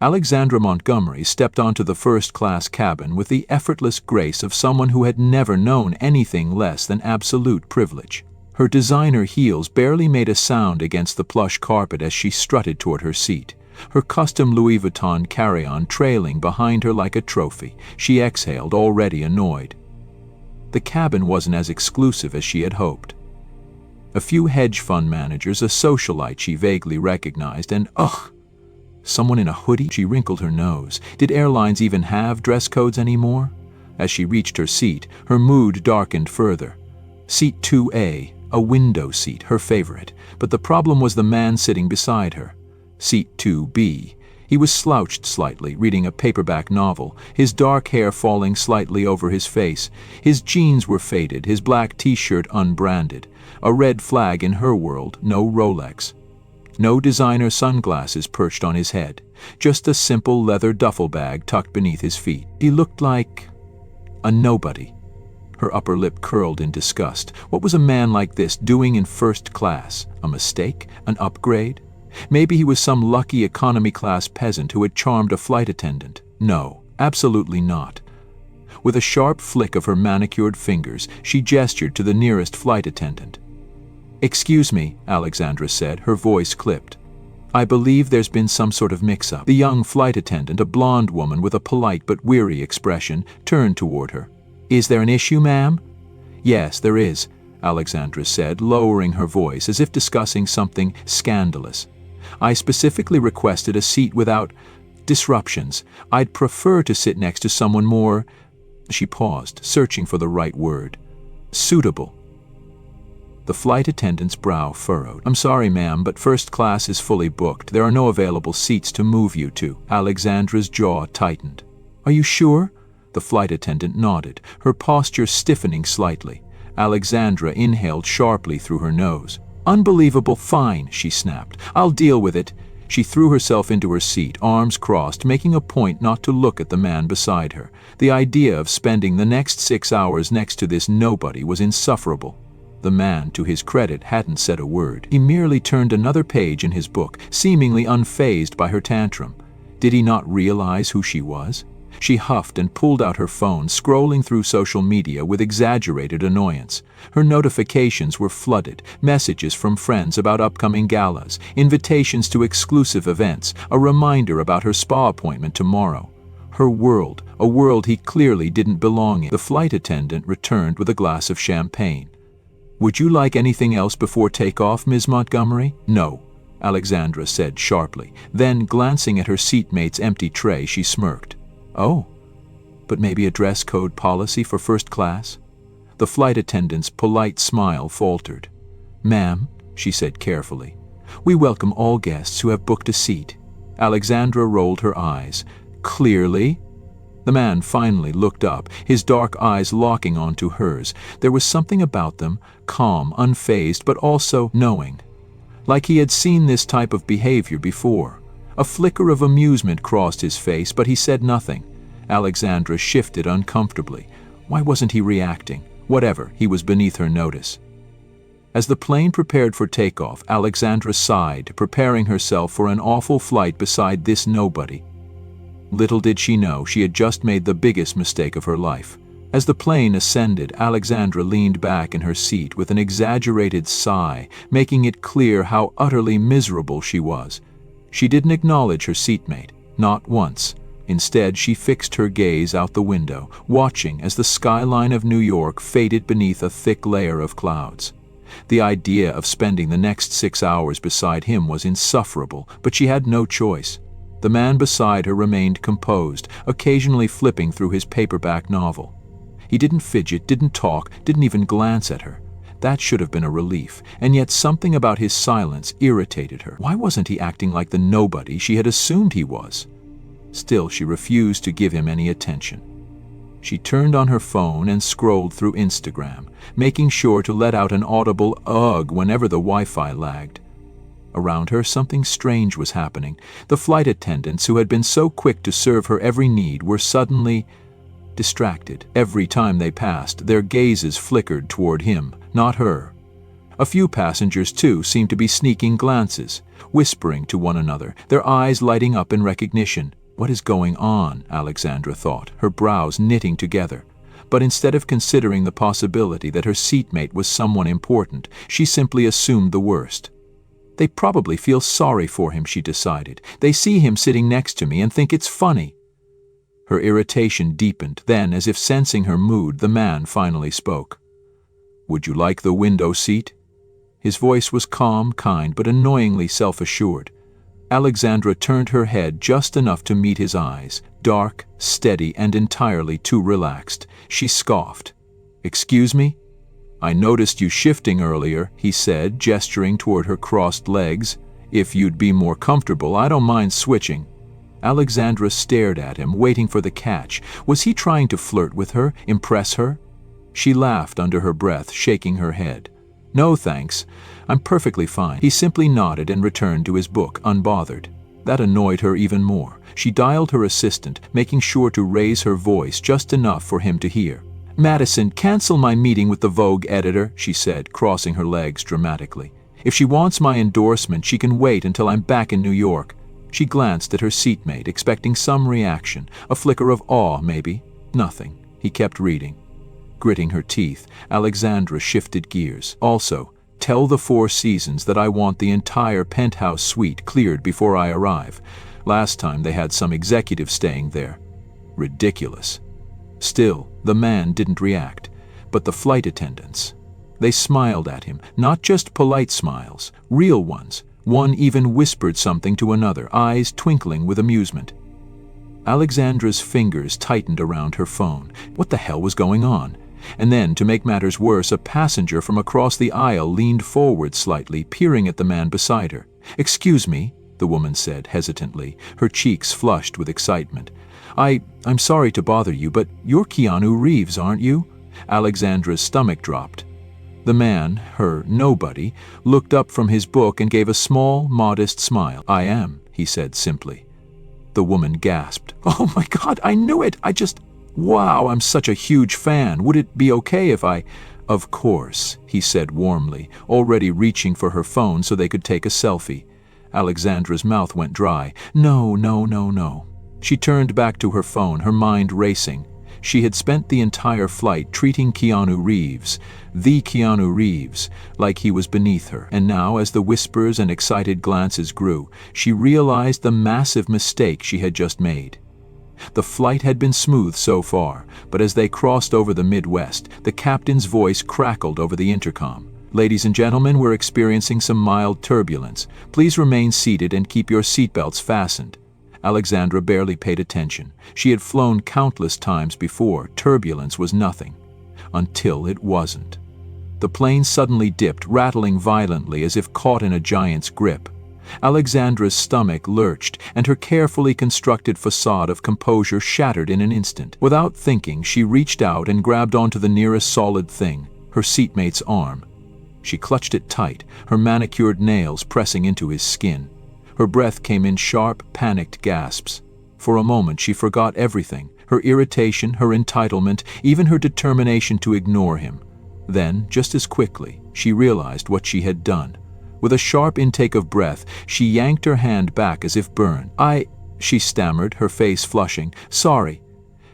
Alexandra Montgomery stepped onto the first-class cabin with the effortless grace of someone who had never known anything less than absolute privilege. Her designer heels barely made a sound against the plush carpet as she strutted toward her seat, her custom Louis Vuitton carry-on trailing behind her like a trophy. She exhaled, already annoyed. The cabin wasn't as exclusive as she had hoped. A few hedge fund managers, a socialite she vaguely recognized, and someone in a hoodie. She wrinkled her nose. Did airlines even have dress codes anymore? As she reached her seat, her mood darkened further. Seat 2A, a window seat, her favorite, but the problem was the man sitting beside her. Seat 2B. He was slouched slightly, reading a paperback novel, his dark hair falling slightly over his face. His jeans were faded, his black t-shirt unbranded. A red flag in her world, no Rolex. No designer sunglasses perched on his head, just a simple leather duffel bag tucked beneath his feet. He looked like a nobody. Her upper lip curled in disgust. What was a man like this doing in first class? A mistake? An upgrade? Maybe he was some lucky economy-class peasant who had charmed a flight attendant. No, absolutely not. With a sharp flick of her manicured fingers, she gestured to the nearest flight attendant. "Excuse me," Alexandra said, her voice clipped. "I believe there's been some sort of mix-up." The young flight attendant, a blonde woman with a polite but weary expression, turned toward her. "Is there an issue, ma'am?" "Yes, there is," Alexandra said, lowering her voice as if discussing something scandalous. "I specifically requested a seat without disruptions. I'd prefer to sit next to someone more—" She paused, searching for the right word. "Suitable." The flight attendant's brow furrowed. "I'm sorry, ma'am, but first class is fully booked. There are no available seats to move you to." Alexandra's jaw tightened. "Are you sure?" The flight attendant nodded, her posture stiffening slightly. Alexandra inhaled sharply through her nose. "Unbelievable. Fine," she snapped. "I'll deal with it." She threw herself into her seat, arms crossed, making a point not to look at the man beside her. The idea of spending the next 6 hours next to this nobody was insufferable. The man, to his credit, hadn't said a word. He merely turned another page in his book, seemingly unfazed by her tantrum. Did he not realize who she was? She huffed and pulled out her phone, scrolling through social media with exaggerated annoyance. Her notifications were flooded, messages from friends about upcoming galas, invitations to exclusive events, a reminder about her spa appointment tomorrow. Her world, a world he clearly didn't belong in. The flight attendant returned with a glass of champagne. "Would you like anything else before takeoff, Ms. Montgomery?" "No," Alexandra said sharply. Then, glancing at her seatmate's empty tray, she smirked. "Oh, but maybe a dress code policy for first class?" The flight attendant's polite smile faltered. "Ma'am," she said carefully, "we welcome all guests who have booked a seat." Alexandra rolled her eyes. "Clearly?" The man finally looked up, his dark eyes locking onto hers. There was something about them, calm, unfazed, but also knowing. Like he had seen this type of behavior before. A flicker of amusement crossed his face, but he said nothing. Alexandra shifted uncomfortably. Why wasn't he reacting? Whatever, he was beneath her notice. As the plane prepared for takeoff, Alexandra sighed, preparing herself for an awful flight beside this nobody. Little did she know she had just made the biggest mistake of her life. As the plane ascended, Alexandra leaned back in her seat with an exaggerated sigh, making it clear how utterly miserable she was. She didn't acknowledge her seatmate, not once. Instead, she fixed her gaze out the window, watching as the skyline of New York faded beneath a thick layer of clouds. The idea of spending the next 6 hours beside him was insufferable, but she had no choice. The man beside her remained composed, occasionally flipping through his paperback novel. He didn't fidget, didn't talk, didn't even glance at her. That should have been a relief, and yet something about his silence irritated her. Why wasn't he acting like the nobody she had assumed he was? Still, she refused to give him any attention. She turned on her phone and scrolled through Instagram, making sure to let out an audible ugh whenever the Wi-Fi lagged. Around her, something strange was happening. The flight attendants who had been so quick to serve her every need were suddenly distracted. Every time they passed, their gazes flickered toward him, not her. A few passengers, too, seemed to be sneaking glances, whispering to one another, their eyes lighting up in recognition. What is going on? Alexandra thought, her brows knitting together. But instead of considering the possibility that her seatmate was someone important, she simply assumed the worst. They probably feel sorry for him, she decided. They see him sitting next to me and think it's funny. Her irritation deepened. Then, as if sensing her mood, the man finally spoke. "Would you like the window seat?" His voice was calm, kind, but annoyingly self-assured. Alexandra turned her head just enough to meet his eyes, dark, steady, and entirely too relaxed. She scoffed. "Excuse me?" "I noticed you shifting earlier," he said, gesturing toward her crossed legs. "If you'd be more comfortable, I don't mind switching." Alexandra stared at him, waiting for the catch. Was he trying to flirt with her, impress her? She laughed under her breath, shaking her head. "No, thanks. I'm perfectly fine." He simply nodded and returned to his book, unbothered. That annoyed her even more. She dialed her assistant, making sure to raise her voice just enough for him to hear. "Madison, cancel my meeting with the Vogue editor," she said, crossing her legs dramatically. "If she wants my endorsement, she can wait until I'm back in New York." She glanced at her seatmate, expecting some reaction, a flicker of awe, maybe. Nothing. He kept reading. Gritting her teeth, Alexandra shifted gears. "Also, tell the Four Seasons that I want the entire penthouse suite cleared before I arrive. Last time they had some executive staying there." Ridiculous. Still, the man didn't react. But the flight attendants. They smiled at him, not just polite smiles, real ones. One even whispered something to another, eyes twinkling with amusement. Alexandra's fingers tightened around her phone. What the hell was going on? And then, to make matters worse, a passenger from across the aisle leaned forward slightly, peering at the man beside her. "Excuse me," the woman said hesitantly, her cheeks flushed with excitement. I'm sorry to bother you, but you're Keanu Reeves, aren't you?" Alexandra's stomach dropped. The man, her nobody, looked up from his book and gave a small, modest smile. "I am," he said simply. The woman gasped. "Oh my God, I knew it! Wow, I'm such a huge fan. Would it be okay if I—" "Of course," he said warmly, already reaching for her phone so they could take a selfie. Alexandra's mouth went dry. "No, no, no, no." She turned back to her phone, her mind racing. She had spent the entire flight treating Keanu Reeves, the Keanu Reeves, like he was beneath her. And now, as the whispers and excited glances grew, she realized the massive mistake she had just made. The flight had been smooth so far, but as they crossed over the Midwest, the captain's voice crackled over the intercom. "Ladies and gentlemen, we're experiencing some mild turbulence. Please remain seated and keep your seatbelts fastened." Alexandra barely paid attention. She had flown countless times before. Turbulence was nothing. Until it wasn't. The plane suddenly dipped, rattling violently as if caught in a giant's grip. Alexandra's stomach lurched, and her carefully constructed facade of composure shattered in an instant. Without thinking, she reached out and grabbed onto the nearest solid thing, her seatmate's arm. She clutched it tight, her manicured nails pressing into his skin. Her breath came in sharp, panicked gasps. For a moment she forgot everything, her irritation, her entitlement, even her determination to ignore him. Then, just as quickly, she realized what she had done. With a sharp intake of breath, she yanked her hand back as if burned. She stammered, her face flushing. "Sorry."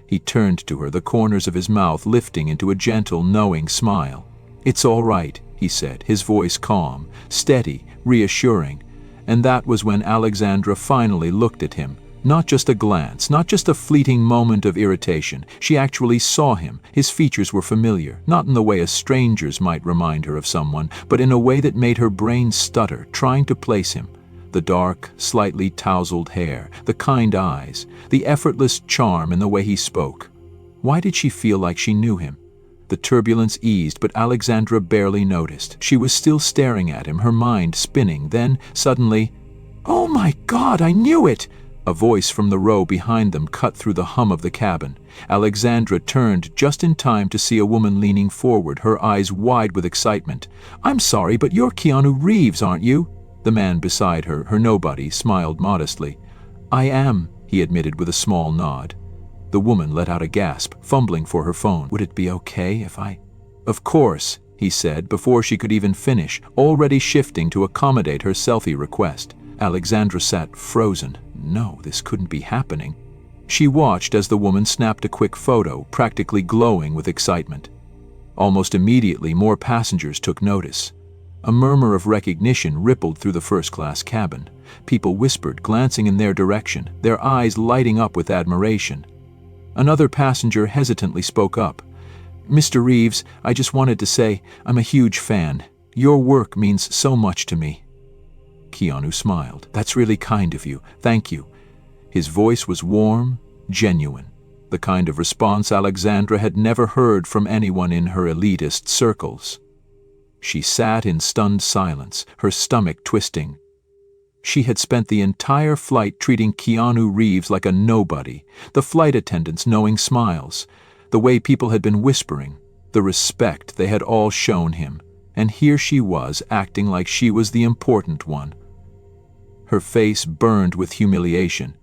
He turned to her, the corners of his mouth lifting into a gentle, knowing smile. "It's all right," he said, his voice calm, steady, reassuring. And that was when Alexandra finally looked at him. Not just a glance, not just a fleeting moment of irritation. She actually saw him. His features were familiar, not in the way a stranger's might remind her of someone, but in a way that made her brain stutter, trying to place him. The dark, slightly tousled hair, the kind eyes, the effortless charm in the way he spoke. Why did she feel like she knew him? The turbulence eased, but Alexandra barely noticed. She was still staring at him, her mind spinning. Then, suddenly, "Oh my God, I knew it!" A voice from the row behind them cut through the hum of the cabin. Alexandra turned just in time to see a woman leaning forward, her eyes wide with excitement. "I'm sorry, but you're Keanu Reeves, aren't you?" The man beside her, her nobody, smiled modestly. "I am," he admitted with a small nod. The woman let out a gasp, fumbling for her phone. "Would it be okay if I—" "Of course," he said before she could even finish, already shifting to accommodate her selfie request. Alexandra sat frozen. No, this couldn't be happening. She watched as the woman snapped a quick photo, practically glowing with excitement. Almost immediately, more passengers took notice. A murmur of recognition rippled through the first-class cabin. People whispered, glancing in their direction, their eyes lighting up with admiration. Another passenger hesitantly spoke up. "Mr. Reeves, I just wanted to say, I'm a huge fan. Your work means so much to me." Keanu smiled. "That's really kind of you. Thank you." His voice was warm, genuine, the kind of response Alexandra had never heard from anyone in her elitist circles. She sat in stunned silence, her stomach twisting. She had spent the entire flight treating Keanu Reeves like a nobody, the flight attendants knowing smiles, the way people had been whispering, the respect they had all shown him, and here she was acting like she was the important one. Her face burned with humiliation.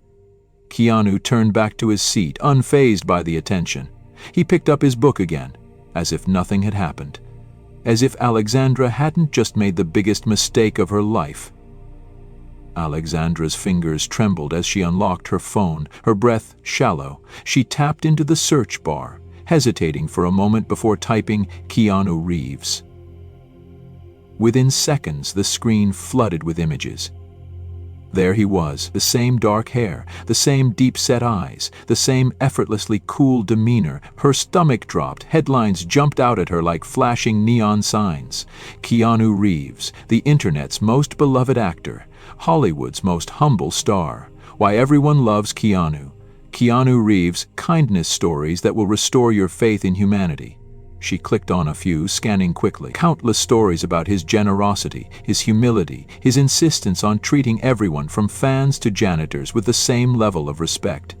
Keanu turned back to his seat, unfazed by the attention. He picked up his book again, as if nothing had happened, as if Alexandra hadn't just made the biggest mistake of her life. Alexandra's fingers trembled as she unlocked her phone, her breath shallow. She tapped into the search bar, hesitating for a moment before typing Keanu Reeves. Within seconds, the screen flooded with images. There he was, the same dark hair, the same deep-set eyes, the same effortlessly cool demeanor. Her stomach dropped, headlines jumped out at her like flashing neon signs. Keanu Reeves, the internet's most beloved actor, Hollywood's most humble star. Why everyone loves Keanu. Keanu Reeves, kindness stories that will restore your faith in humanity. She clicked on a few, scanning quickly. Countless stories about his generosity, his humility, his insistence on treating everyone from fans to janitors with the same level of respect.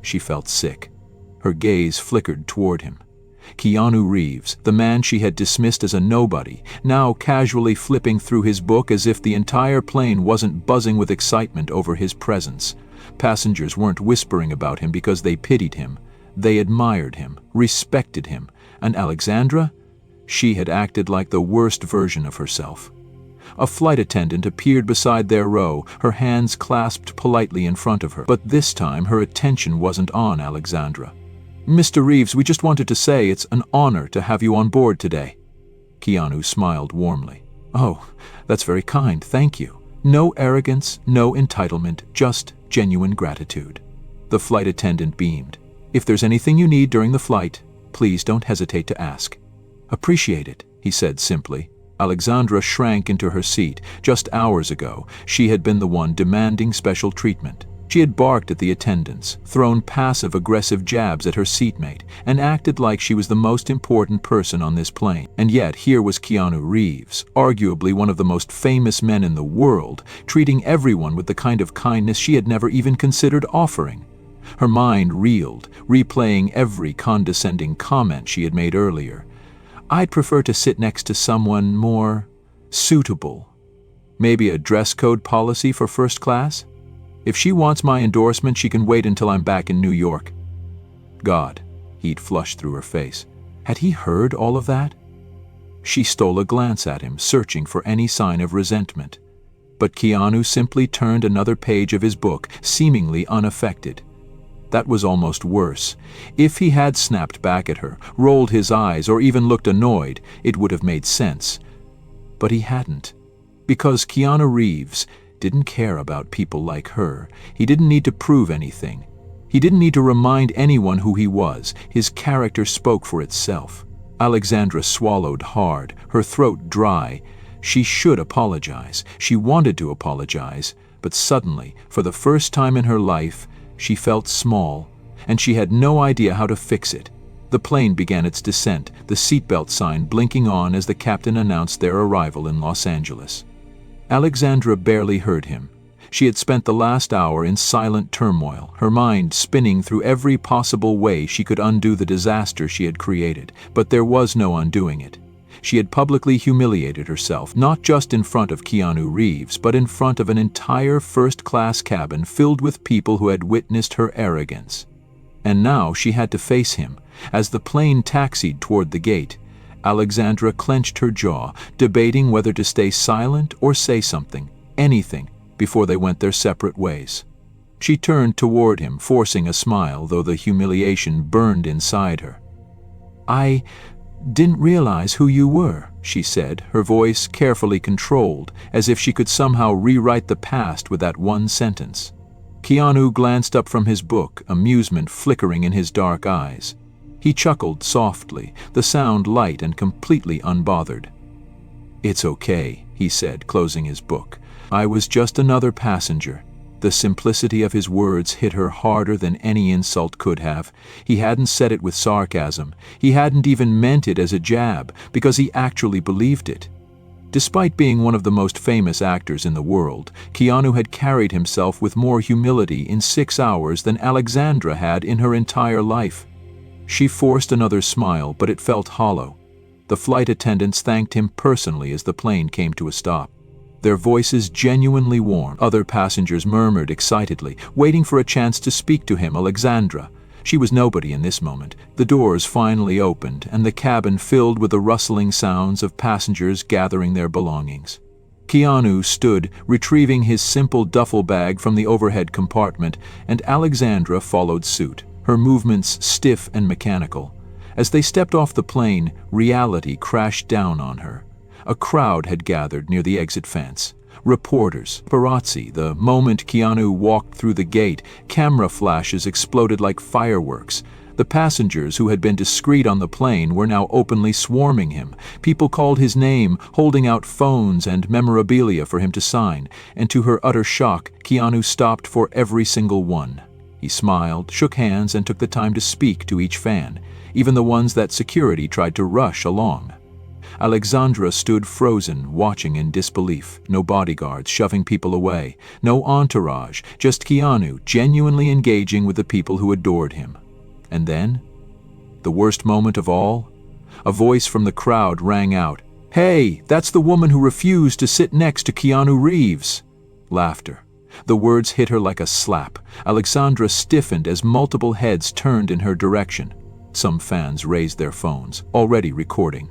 She felt sick. Her gaze flickered toward him. Keanu Reeves, the man she had dismissed as a nobody, now casually flipping through his book as if the entire plane wasn't buzzing with excitement over his presence. Passengers weren't whispering about him because they pitied him. They admired him, respected him. And Alexandra? She had acted like the worst version of herself. A flight attendant appeared beside their row, her hands clasped politely in front of her. But this time her attention wasn't on Alexandra. "Mr. Reeves, we just wanted to say it's an honor to have you on board today." Keanu smiled warmly. "Oh, that's very kind, thank you. No arrogance, no entitlement, just genuine gratitude." The flight attendant beamed. "If there's anything you need during the flight, please don't hesitate to ask." "Appreciate it," he said simply. Alexandra shrank into her seat. Just hours ago, she had been the one demanding special treatment. She had barked at the attendants, thrown passive-aggressive jabs at her seatmate, and acted like she was the most important person on this plane. And yet here was Keanu Reeves, arguably one of the most famous men in the world, treating everyone with the kind of kindness she had never even considered offering. Her mind reeled, replaying every condescending comment she had made earlier. "I'd prefer to sit next to someone more suitable. Maybe a dress code policy for first class? If she wants my endorsement, she can wait until I'm back in New York." God, heat flushed through her face. Had he heard all of that? She stole a glance at him, searching for any sign of resentment. But Keanu simply turned another page of his book, seemingly unaffected. That was almost worse. If he had snapped back at her, rolled his eyes, or even looked annoyed, it would have made sense. But he hadn't. Because Keanu Reeves didn't care about people like her. He didn't need to prove anything. He didn't need to remind anyone who he was. His character spoke for itself. Alexandra swallowed hard, her throat dry. She should apologize. She wanted to apologize. But suddenly, for the first time in her life, she felt small, and she had no idea how to fix it. The plane began its descent, the seatbelt sign blinking on as the captain announced their arrival in Los Angeles. Alexandra barely heard him. She had spent the last hour in silent turmoil, her mind spinning through every possible way she could undo the disaster she had created, but there was no undoing it. She had publicly humiliated herself, not just in front of Keanu Reeves, but in front of an entire first-class cabin filled with people who had witnessed her arrogance. And now she had to face him. As the plane taxied toward the gate, Alexandra clenched her jaw, debating whether to stay silent or say something, anything, before they went their separate ways. She turned toward him, forcing a smile, though the humiliation burned inside her. "I didn't realize who you were," she said, her voice carefully controlled, as if she could somehow rewrite the past with that one sentence. Keanu glanced up from his book, amusement flickering in his dark eyes. He chuckled softly, the sound light and completely unbothered. "It's okay," he said, closing his book. "I was just another passenger." The simplicity of his words hit her harder than any insult could have. He hadn't said it with sarcasm. He hadn't even meant it as a jab, because he actually believed it. Despite being one of the most famous actors in the world, Keanu had carried himself with more humility in 6 hours than Alexandra had in her entire life. She forced another smile, but it felt hollow. The flight attendants thanked him personally as the plane came to a stop. Their voices genuinely warm. Other passengers murmured excitedly, waiting for a chance to speak to him. Alexandra. She was nobody in this moment. The doors finally opened, and the cabin filled with the rustling sounds of passengers gathering their belongings. Keanu stood, retrieving his simple duffel bag from the overhead compartment, and Alexandra followed suit, her movements stiff and mechanical. As they stepped off the plane, reality crashed down on her. A crowd had gathered near the exit fence. Reporters, paparazzi. The moment Keanu walked through the gate, camera flashes exploded like fireworks. The passengers who had been discreet on the plane were now openly swarming him. People called his name, holding out phones and memorabilia for him to sign, and to her utter shock, Keanu stopped for every single one. He smiled, shook hands, and took the time to speak to each fan, even the ones that security tried to rush along. Alexandra stood frozen, watching in disbelief. No bodyguards shoving people away, no entourage, just Keanu genuinely engaging with the people who adored him. And then, the worst moment of all, a voice from the crowd rang out, "Hey, that's the woman who refused to sit next to Keanu Reeves." Laughter. The words hit her like a slap. Alexandra stiffened as multiple heads turned in her direction. Some fans raised their phones, already recording.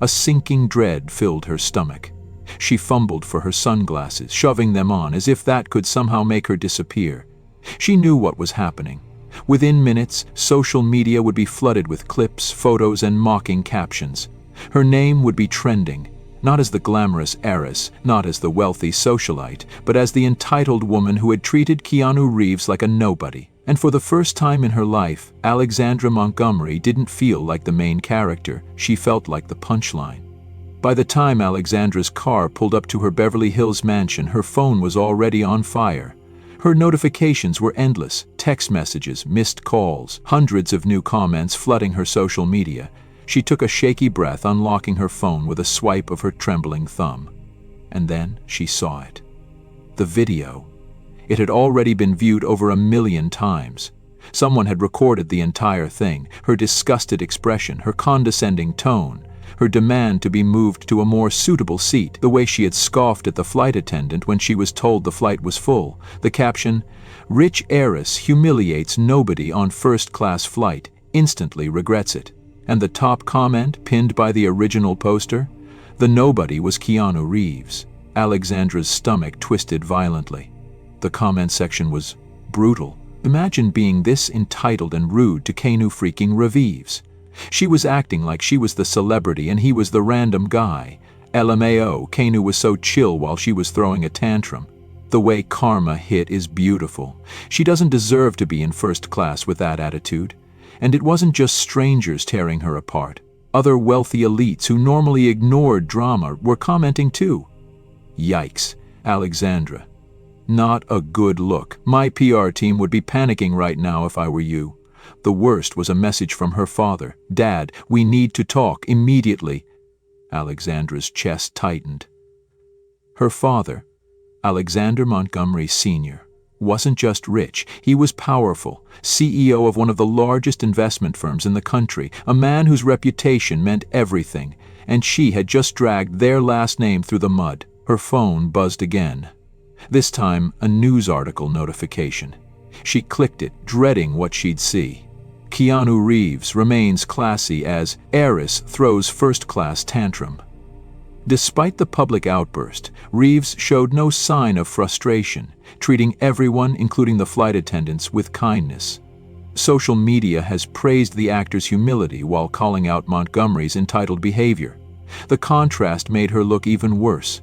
A sinking dread filled her stomach. She fumbled for her sunglasses, shoving them on as if that could somehow make her disappear. She knew what was happening. Within minutes, social media would be flooded with clips, photos, and mocking captions. Her name would be trending, not as the glamorous heiress, not as the wealthy socialite, but as the entitled woman who had treated Keanu Reeves like a nobody. And for the first time in her life, Alexandra Montgomery didn't feel like the main character. She felt like the punchline. By the time Alexandra's car pulled up to her Beverly Hills mansion, her phone was already on fire. Her notifications were endless: text messages, missed calls, hundreds of new comments flooding her social media. She took a shaky breath, unlocking her phone with a swipe of her trembling thumb. And then she saw it. The video. It had already been viewed over 1 million times. Someone had recorded the entire thing, her disgusted expression, her condescending tone, her demand to be moved to a more suitable seat, the way she had scoffed at the flight attendant when she was told the flight was full. The caption, "Rich heiress humiliates nobody on first-class flight, instantly regrets it." And the top comment, pinned by the original poster, the nobody was Keanu Reeves. Alexandra's stomach twisted violently. The comment section was brutal. Imagine being this entitled and rude to Keanu freaking Reeves. She was acting like she was the celebrity and he was the random guy. LMAO, Keanu was so chill while she was throwing a tantrum. The way karma hit is beautiful. She doesn't deserve to be in first class with that attitude. And it wasn't just strangers tearing her apart. Other wealthy elites who normally ignored drama were commenting too. Yikes, Alexandra. Not a good look. My PR team would be panicking right now if I were you. The worst was a message from her father. "Dad, we need to talk immediately." Alexandra's chest tightened. Her father, Alexander Montgomery Sr., wasn't just rich. He was powerful, CEO of one of the largest investment firms in the country, a man whose reputation meant everything, and she had just dragged their last name through the mud. Her phone buzzed again. This time, a news article notification. She clicked it, dreading what she'd see. Keanu Reeves remains classy as Heiress throws first-class tantrum. Despite the public outburst, Reeves showed no sign of frustration, treating everyone, including the flight attendants, with kindness. Social media has praised the actor's humility while calling out Montgomery's entitled behavior. The contrast made her look even worse.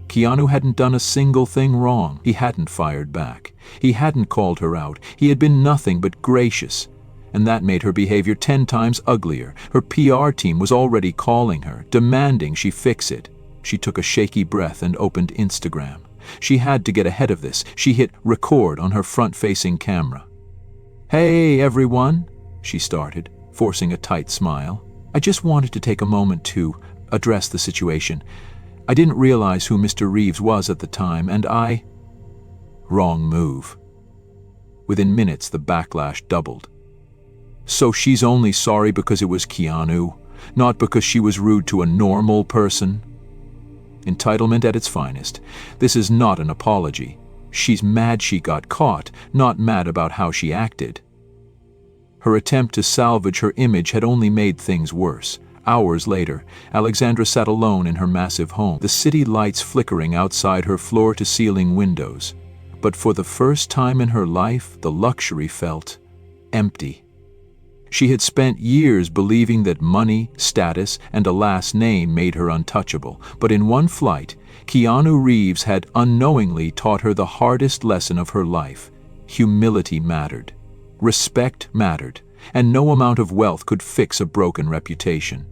Keanu hadn't done a single thing wrong. He hadn't fired back. He hadn't called her out. He had been nothing but gracious. And that made her behavior 10 times uglier. Her PR team was already calling her, demanding she fix it. She took a shaky breath and opened Instagram. She had to get ahead of this. She hit record on her front-facing camera. "Hey, everyone," she started, forcing a tight smile. "I just wanted to take a moment to address the situation. I didn't realize who Mr. Reeves was at the time, and I—" Wrong move. Within minutes, the backlash doubled. So she's only sorry because it was Keanu, not because she was rude to a normal person? Entitlement at its finest. This is not an apology. She's mad she got caught, not mad about how she acted. Her attempt to salvage her image had only made things worse. Hours later, Alexandra sat alone in her massive home, the city lights flickering outside her floor-to-ceiling windows. But for the first time in her life, the luxury felt empty. She had spent years believing that money, status, and a last name made her untouchable. But in one flight, Keanu Reeves had unknowingly taught her the hardest lesson of her life. Humility mattered. Respect mattered. And no amount of wealth could fix a broken reputation.